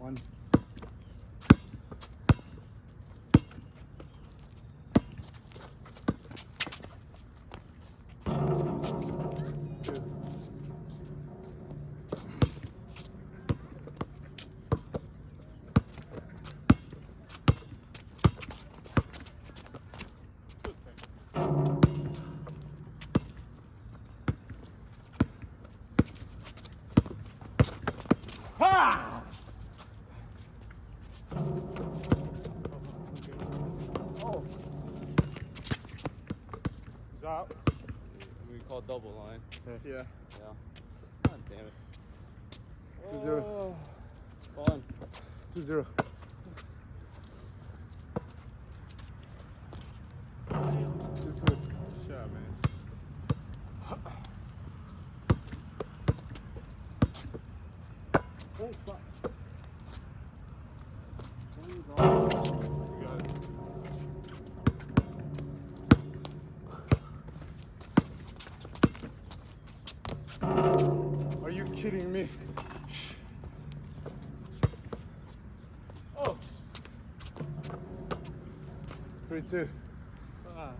One. Ha! Oh. He's out. We call double line. Yeah. Yeah. God damn it. 2-0. Oh, fun. 2-0. Shot, man. Thanks, bud. You got it. Are you kidding me? Oh. 3-2. Ah.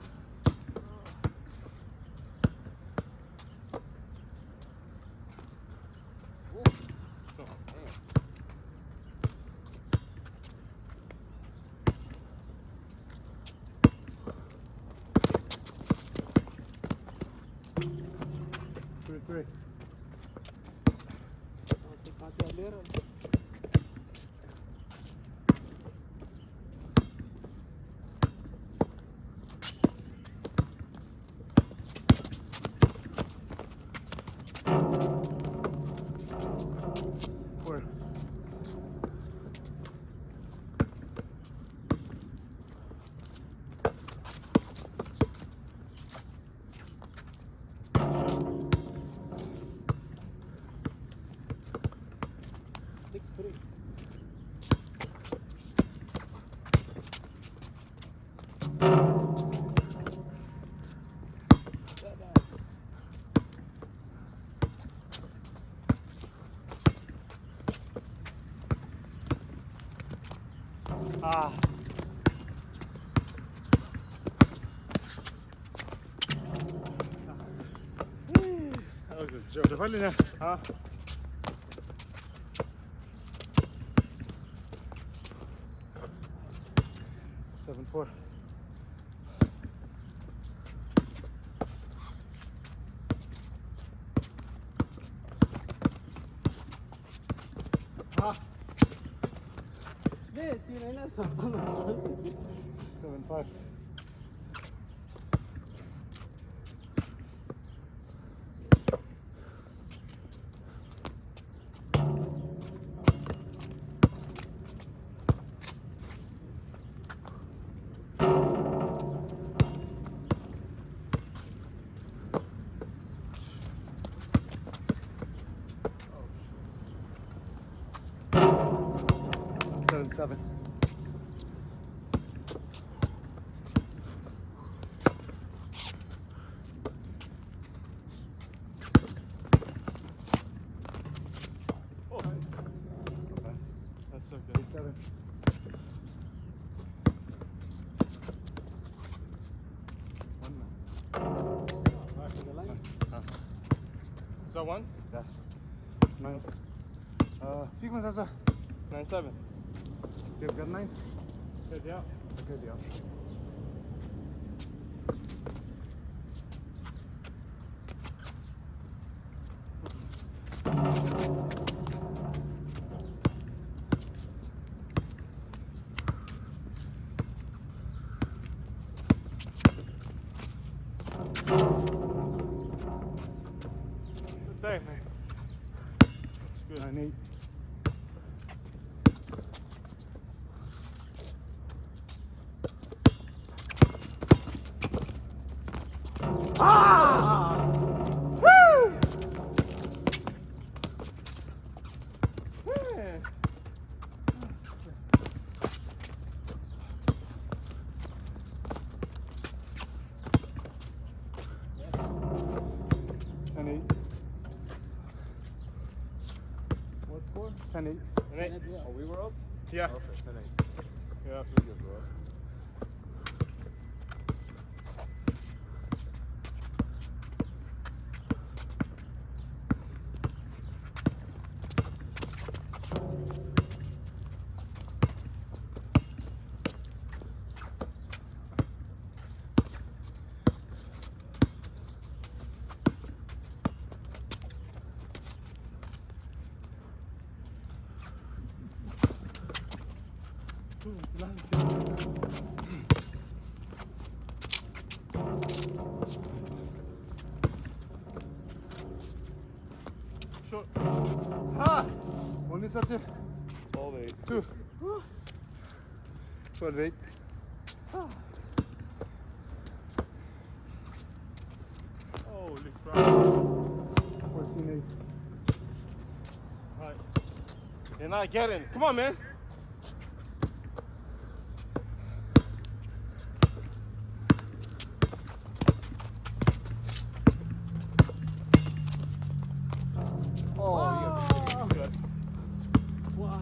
Ooh. Oh, damn. 3-3. Four. Ah. That was a joke. Давай ли? А? Seven four. Ah. Ne, tiene la zapata. 7-5. Seven. Oh. Okay. That's so good. 7. Is that one? Yeah. 9. Fick man alltså. 9-7. They've got 9. Good, yeah. Okay, yeah. Good day, man. Good. 9-8. Ah! Woo! Man. 10-8. What score? 10-8. And eight. Oh, we were up? Yeah. Okay, 10-8. Yeah. Pretty good, bro. Short. Ah! One is up there. 12-8. 2. 12-8. Holy crap. 14-8. Alright. You're not getting. Come on, man. Oh, Good. Why?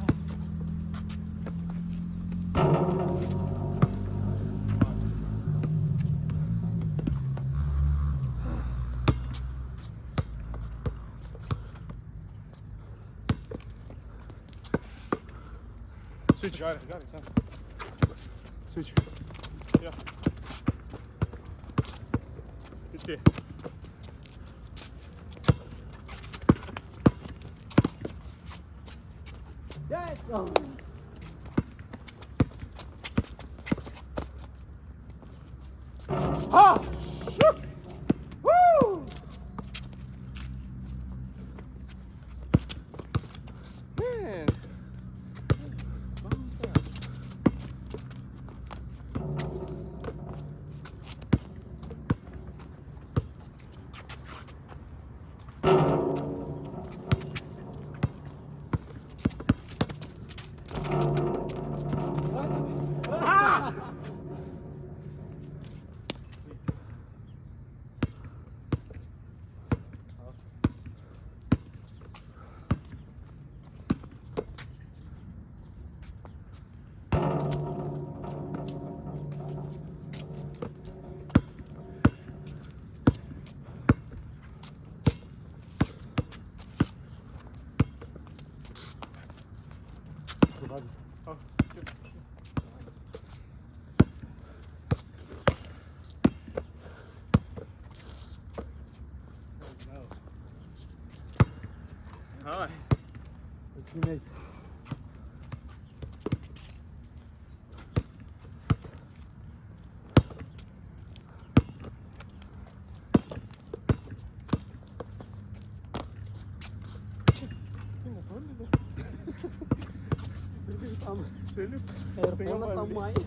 Switch. Got it, son. Switch. Yeah. Good day. Yes! Oh. Ha! Shoot! Woo! Man. Ah! Prowadzi. Oh, good. All right. 13-8. Earphone na sa mic.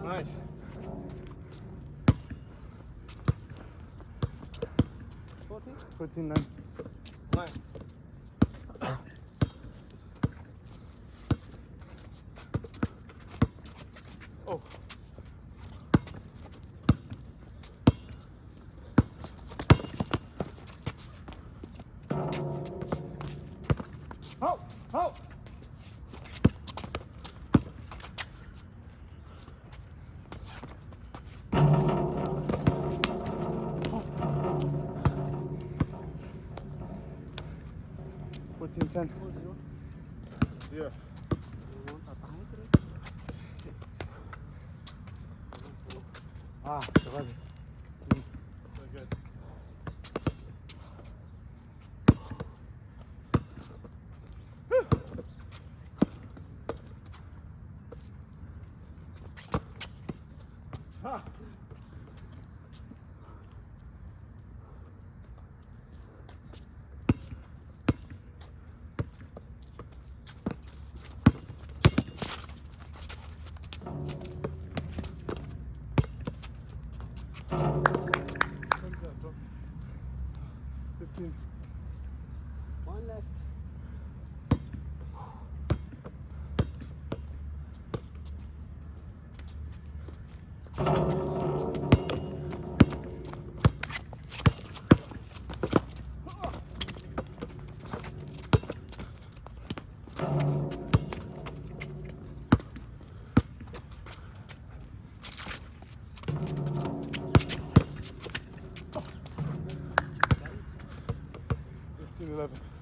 Nice. 14-9. Nice. Oh. Halt! Halt! Yeah. Tatahan ko rin. Ah, شغال. So good. Ha! Good job, bro. 15. One left. Fifteen, 11.